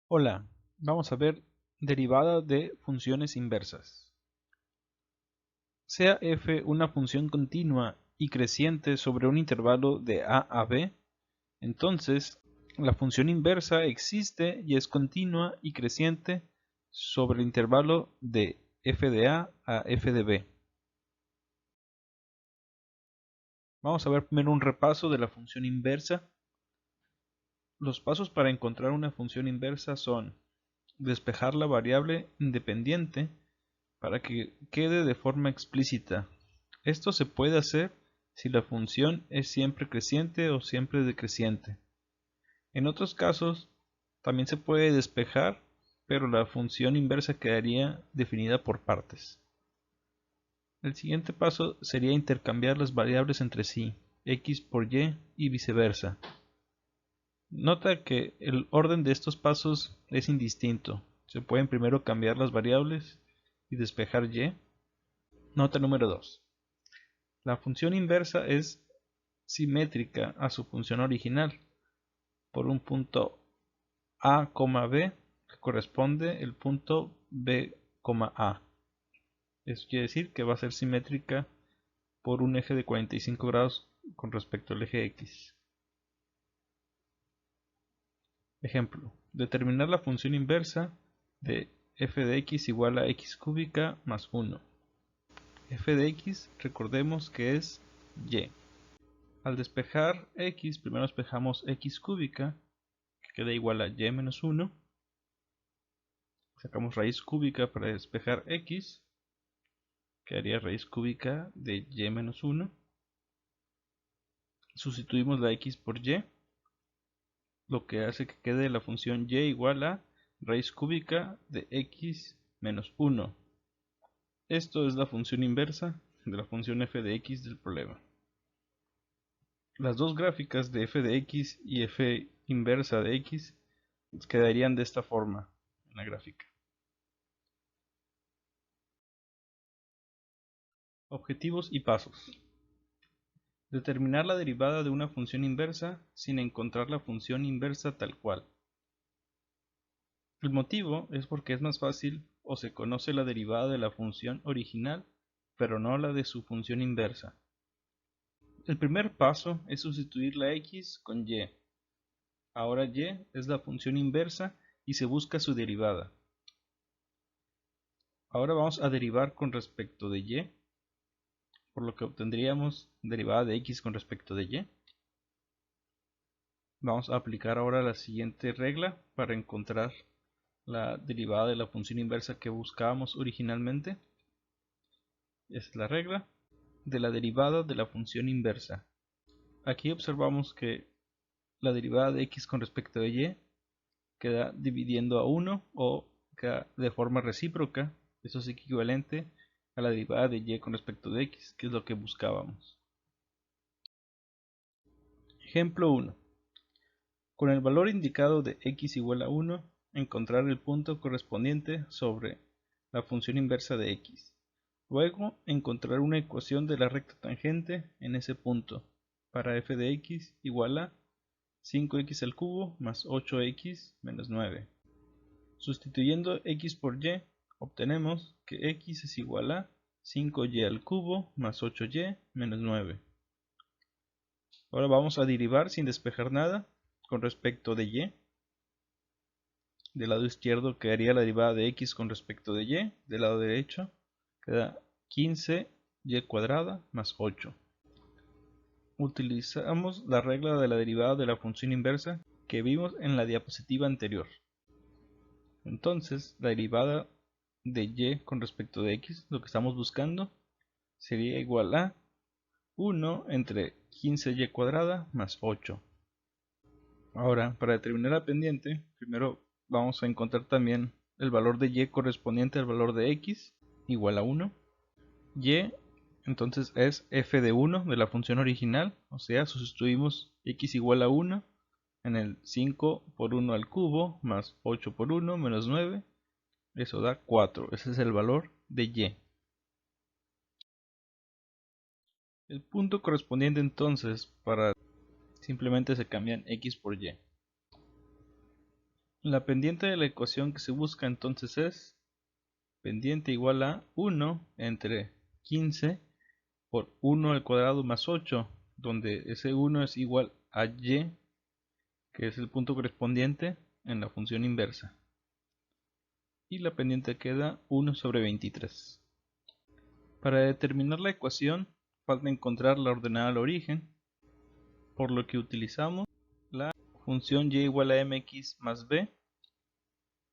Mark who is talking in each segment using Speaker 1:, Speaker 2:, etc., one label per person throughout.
Speaker 1: Hola, vamos a ver derivada de funciones inversas. Sea f una función continua y creciente sobre un intervalo de a b, entonces la función inversa existe y es continua y creciente sobre el intervalo de f de a f de b. Vamos a ver primero un repaso de la función inversa. Los pasos para encontrar una función inversa son despejar la variable independiente para que quede de forma explícita. Esto se puede hacer si la función es siempre creciente o siempre decreciente. En otros casos, también se puede despejar, pero la función inversa quedaría definida por partes. El siguiente paso sería intercambiar las variables entre sí, x por y viceversa. Nota que el orden de estos pasos es indistinto. Se pueden primero cambiar las variables y despejar y. Nota número 2. La función inversa es simétrica a su función original por un punto a, b que corresponde el punto b, a. Eso quiere decir que va a ser simétrica por un eje de 45 grados con respecto al eje x. Ejemplo, determinar la función inversa de f de x igual a x cúbica más 1. F de x recordemos que es y. Al despejar x, primero despejamos x cúbica, que queda igual a y menos 1. Sacamos raíz cúbica para despejar x, quedaría raíz cúbica de y menos 1. Sustituimos la x por y, lo que hace que quede la función y igual a raíz cúbica de x menos 1. Esto es la función inversa de la función f de x del problema. Las dos gráficas de f de x y f inversa de x quedarían de esta forma en la gráfica. Objetivos y pasos. Determinar la derivada de una función inversa sin encontrar la función inversa tal cual. El motivo es porque es más fácil o se conoce la derivada de la función original, pero no la de su función inversa. El primer paso es sustituir la x con y. Ahora y es la función inversa y se busca su derivada. Ahora vamos a derivar con respecto de y, por lo que obtendríamos derivada de x con respecto de y. Vamos a aplicar ahora la siguiente regla para encontrar la derivada de la función inversa que buscábamos originalmente. Es la regla de la derivada de la función inversa. Aquí observamos que la derivada de x con respecto de y queda dividiendo a 1 o queda de forma recíproca. Eso es equivalente a la derivada de y con respecto de x, que es lo que buscábamos. Ejemplo 1. Con el valor indicado de x igual a 1, encontrar el punto correspondiente sobre la función inversa de x. Luego, encontrar una ecuación de la recta tangente en ese punto para f de x igual a 5x al cubo más 8x menos 9. Sustituyendo x por y, obtenemos que x es igual a 5y al cubo más 8y menos 9. Ahora vamos a derivar sin despejar nada con respecto de y. Del lado izquierdo quedaría la derivada de x con respecto de y. Del lado derecho queda 15y cuadrada más 8. Utilizamos la regla de la derivada de la función inversa que vimos en la diapositiva anterior. Entonces, la derivada de y con respecto de x, lo que estamos buscando, sería igual a 1 entre 15y cuadrada más 8. Ahora, para determinar la pendiente, primero vamos a encontrar también el valor de y correspondiente al valor de x, igual a 1. Y entonces es f de 1 de la función original, o sea, sustituimos x igual a 1 en el 5 por 1 al cubo más 8 por 1 menos 9. Eso da 4. Ese es el valor de y. El punto correspondiente entonces para simplemente se cambian x por y. La pendiente de la ecuación que se busca entonces es pendiente igual a 1 entre 15 por 1 al cuadrado más 8, donde ese 1 es igual a y, que es el punto correspondiente en la función inversa. Y la pendiente queda 1 sobre 23. Para determinar la ecuación, falta encontrar la ordenada al origen, por lo que utilizamos la función y igual a mx más b,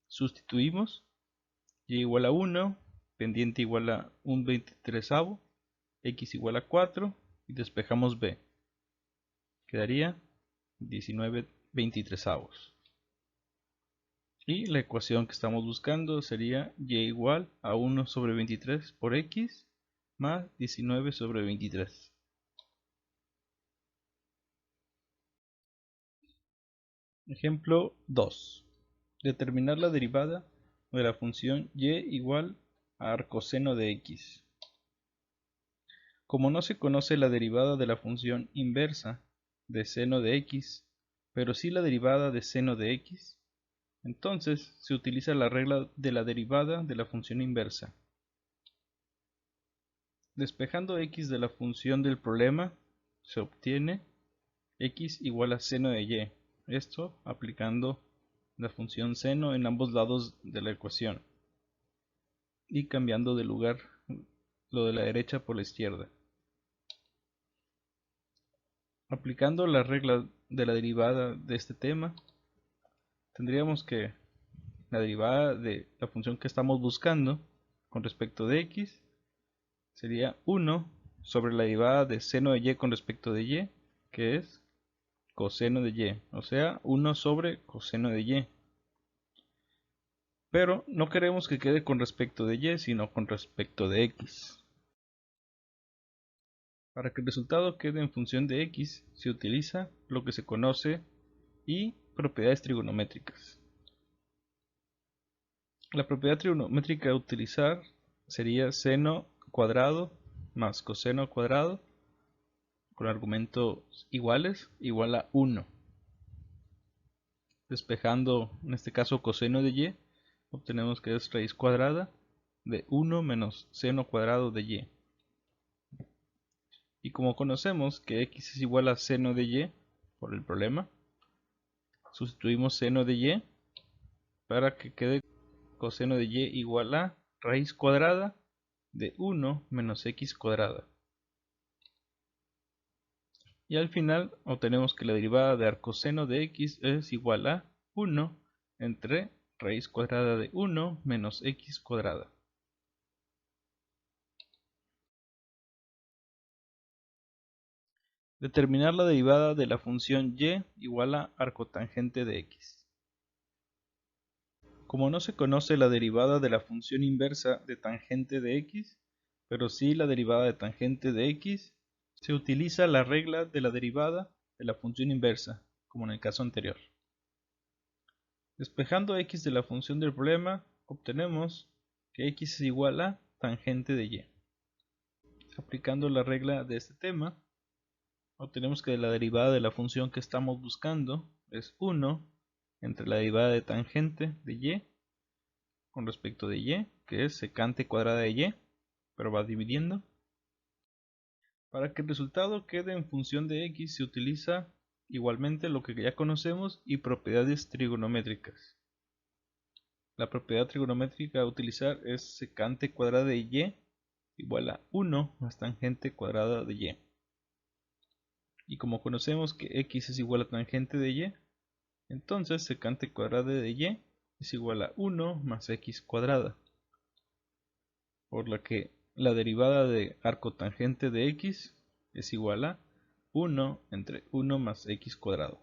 Speaker 1: sustituimos y igual a 1, pendiente igual a 1/23, x igual a 4 y despejamos b. Quedaría 19/23. Y la ecuación que estamos buscando sería y igual a 1 sobre 23 por x más 19 sobre 23. Ejemplo 2. Determinar la derivada de la función y igual a arcoseno de x. Como no se conoce la derivada de la función inversa de seno de x, pero sí la derivada de seno de x, entonces se utiliza la regla de la derivada de la función inversa. Despejando x de la función del problema, se obtiene x igual a seno de y. Esto aplicando la función seno en ambos lados de la ecuación y cambiando de lugar lo de la derecha por la izquierda. Aplicando la regla de la derivada de este tema, tendríamos que la derivada de la función que estamos buscando con respecto de x sería 1 sobre la derivada de seno de y con respecto de y, que es coseno de y, o sea 1 sobre coseno de y. Pero no queremos que quede con respecto de y, sino con respecto de x. Para que el resultado quede en función de x, se utiliza lo que se conoce y propiedades trigonométricas. La propiedad trigonométrica a utilizar sería seno cuadrado más coseno cuadrado con argumentos iguales igual a 1. Despejando en este caso coseno de y, obtenemos que es raíz cuadrada de 1 menos seno cuadrado de y. Y como conocemos que x es igual a seno de y por el problema, sustituimos seno de y para que quede coseno de y igual a raíz cuadrada de 1 menos x cuadrada. Y al final obtenemos que la derivada de arcoseno de x es igual a 1 entre raíz cuadrada de 1 menos x cuadrada. Determinar la derivada de la función y igual a arcotangente de x. Como no se conoce la derivada de la función inversa de tangente de x, pero sí la derivada de tangente de x, se utiliza la regla de la derivada de la función inversa, como en el caso anterior. Despejando x de la función del problema, obtenemos que x es igual a tangente de y. Aplicando la regla de este tema, obtenemos que la derivada de la función que estamos buscando es 1 entre la derivada de tangente de y con respecto de y, que es secante cuadrada de y, pero va dividiendo. Para que el resultado quede en función de x se utiliza igualmente lo que ya conocemos y propiedades trigonométricas. La propiedad trigonométrica a utilizar es secante cuadrada de y igual a 1 más tangente cuadrada de y. Y como conocemos que x es igual a tangente de y, entonces secante cuadrada de y es igual a 1 más x cuadrada. Por la que la derivada de arcotangente de x es igual a 1 entre 1 más x cuadrado.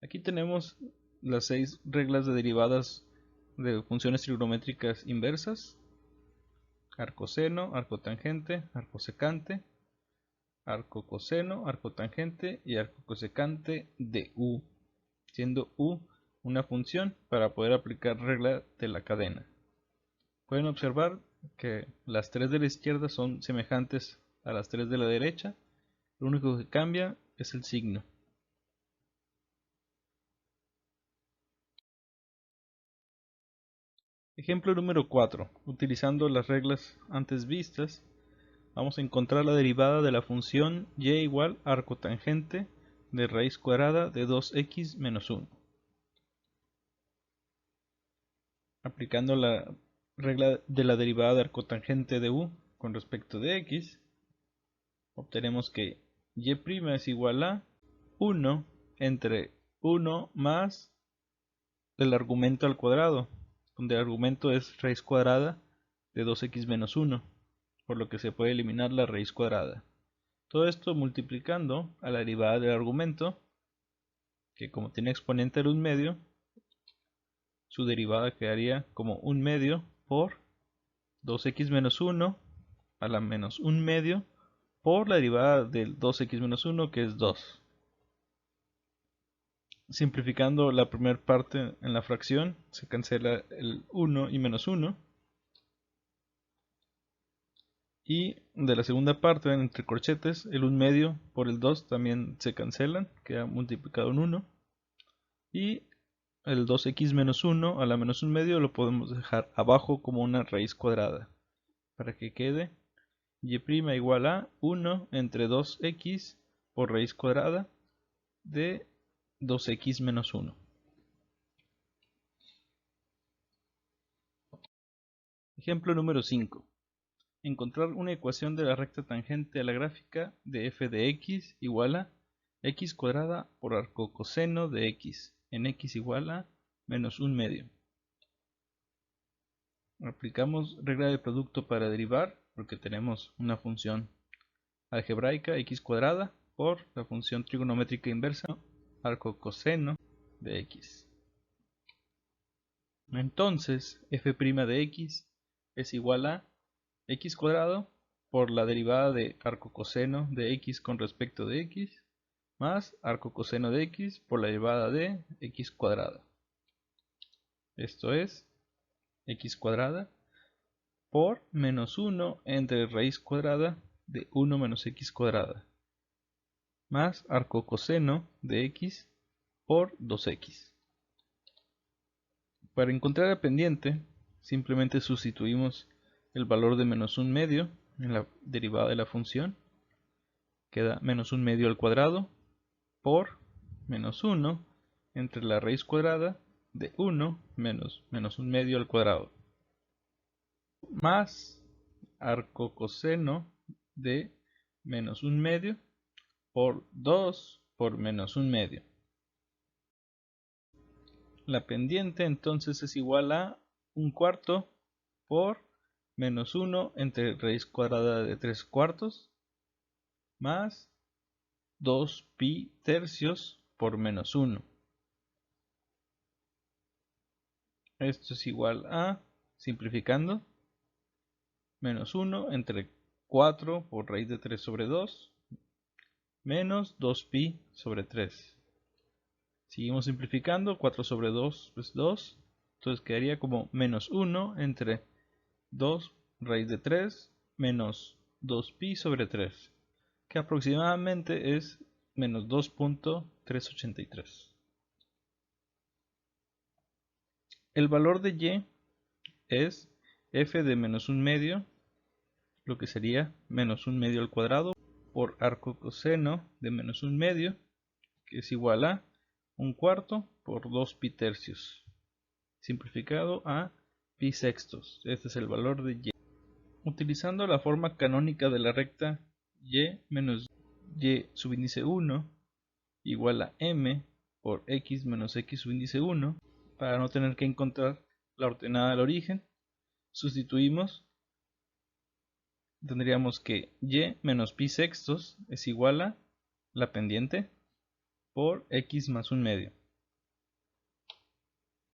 Speaker 1: Aquí tenemos las 6 reglas de derivadas de funciones trigonométricas inversas: arcoseno, arcotangente, arcosecante, arcocoseno, arcotangente y arcocosecante de u, siendo u una función para poder aplicar regla de la cadena. Pueden observar que las 3 de la izquierda son semejantes a las 3 de la derecha. Lo único que cambia es el signo. Ejemplo número 4. Utilizando las reglas antes vistas, vamos a encontrar la derivada de la función y igual a arcotangente de raíz cuadrada de 2x menos 1. Aplicando la regla de la derivada de arcotangente de u con respecto de x, obtenemos que y' es igual a 1 entre 1 más el argumento al cuadrado, donde el argumento es raíz cuadrada de 2x menos 1, por lo que se puede eliminar la raíz cuadrada. Todo esto multiplicando a la derivada del argumento, que como tiene exponente al 1/2, su derivada quedaría como 1/2 por 2x menos 1 a la menos 1/2 por la derivada del 2x menos 1, que es 2. Simplificando la primera parte en la fracción, se cancela el 1 y menos 1. Y de la segunda parte, entre corchetes, el 1/2 por el 2 también se cancelan, queda multiplicado en 1. Y el 2x menos 1 a la menos 1/2 lo podemos dejar abajo como una raíz cuadrada, para que quede y' igual a 1 entre 2x por raíz cuadrada de 2x menos 1. Ejemplo número 5. Encontrar una ecuación de la recta tangente a la gráfica de f de x igual a x cuadrada por arcocoseno de x en x igual a menos 1/2. Aplicamos regla de producto para derivar, porque tenemos una función algebraica x cuadrada por la función trigonométrica inversa arcocoseno de x. Entonces f' de x es igual a x cuadrado por la derivada de arcocoseno de x con respecto de x más arcocoseno de x por la derivada de x cuadrada. Esto es x cuadrada por menos 1 entre raíz cuadrada de 1 menos x cuadrada más arcocoseno de x por 2x. Para encontrar la pendiente, simplemente sustituimos el valor de menos 1/2 en la derivada de la función. Queda menos 1/2 al cuadrado por menos 1 entre la raíz cuadrada de 1 menos 1/2 al cuadrado más arcocoseno de menos 1/2 por 2 por menos 1/2. La pendiente entonces es igual a 1/4 por menos 1 entre raíz cuadrada de 3/4 más 2pi tercios por menos 1. Esto es igual a, simplificando, menos 1 entre 4 por raíz de 3 sobre 2 menos 2pi sobre 3. Seguimos simplificando, 4 sobre 2 es 2, entonces quedaría como menos 1 entre 2 raíz de 3 menos 2pi sobre 3, que aproximadamente es menos 2.383. El valor de y es f de menos 1/2, lo que sería menos 1/2 al cuadrado por arcocoseno de menos 1/2, que es igual a 1/4 por 2pi tercios, simplificado a pi sextos. Este es el valor de y. Utilizando la forma canónica de la recta y menos y subíndice 1 igual a m por x menos x subíndice 1, para no tener que encontrar la ordenada del origen, sustituimos. Tendríamos que y menos pi sextos es igual a la pendiente por x más 1/2.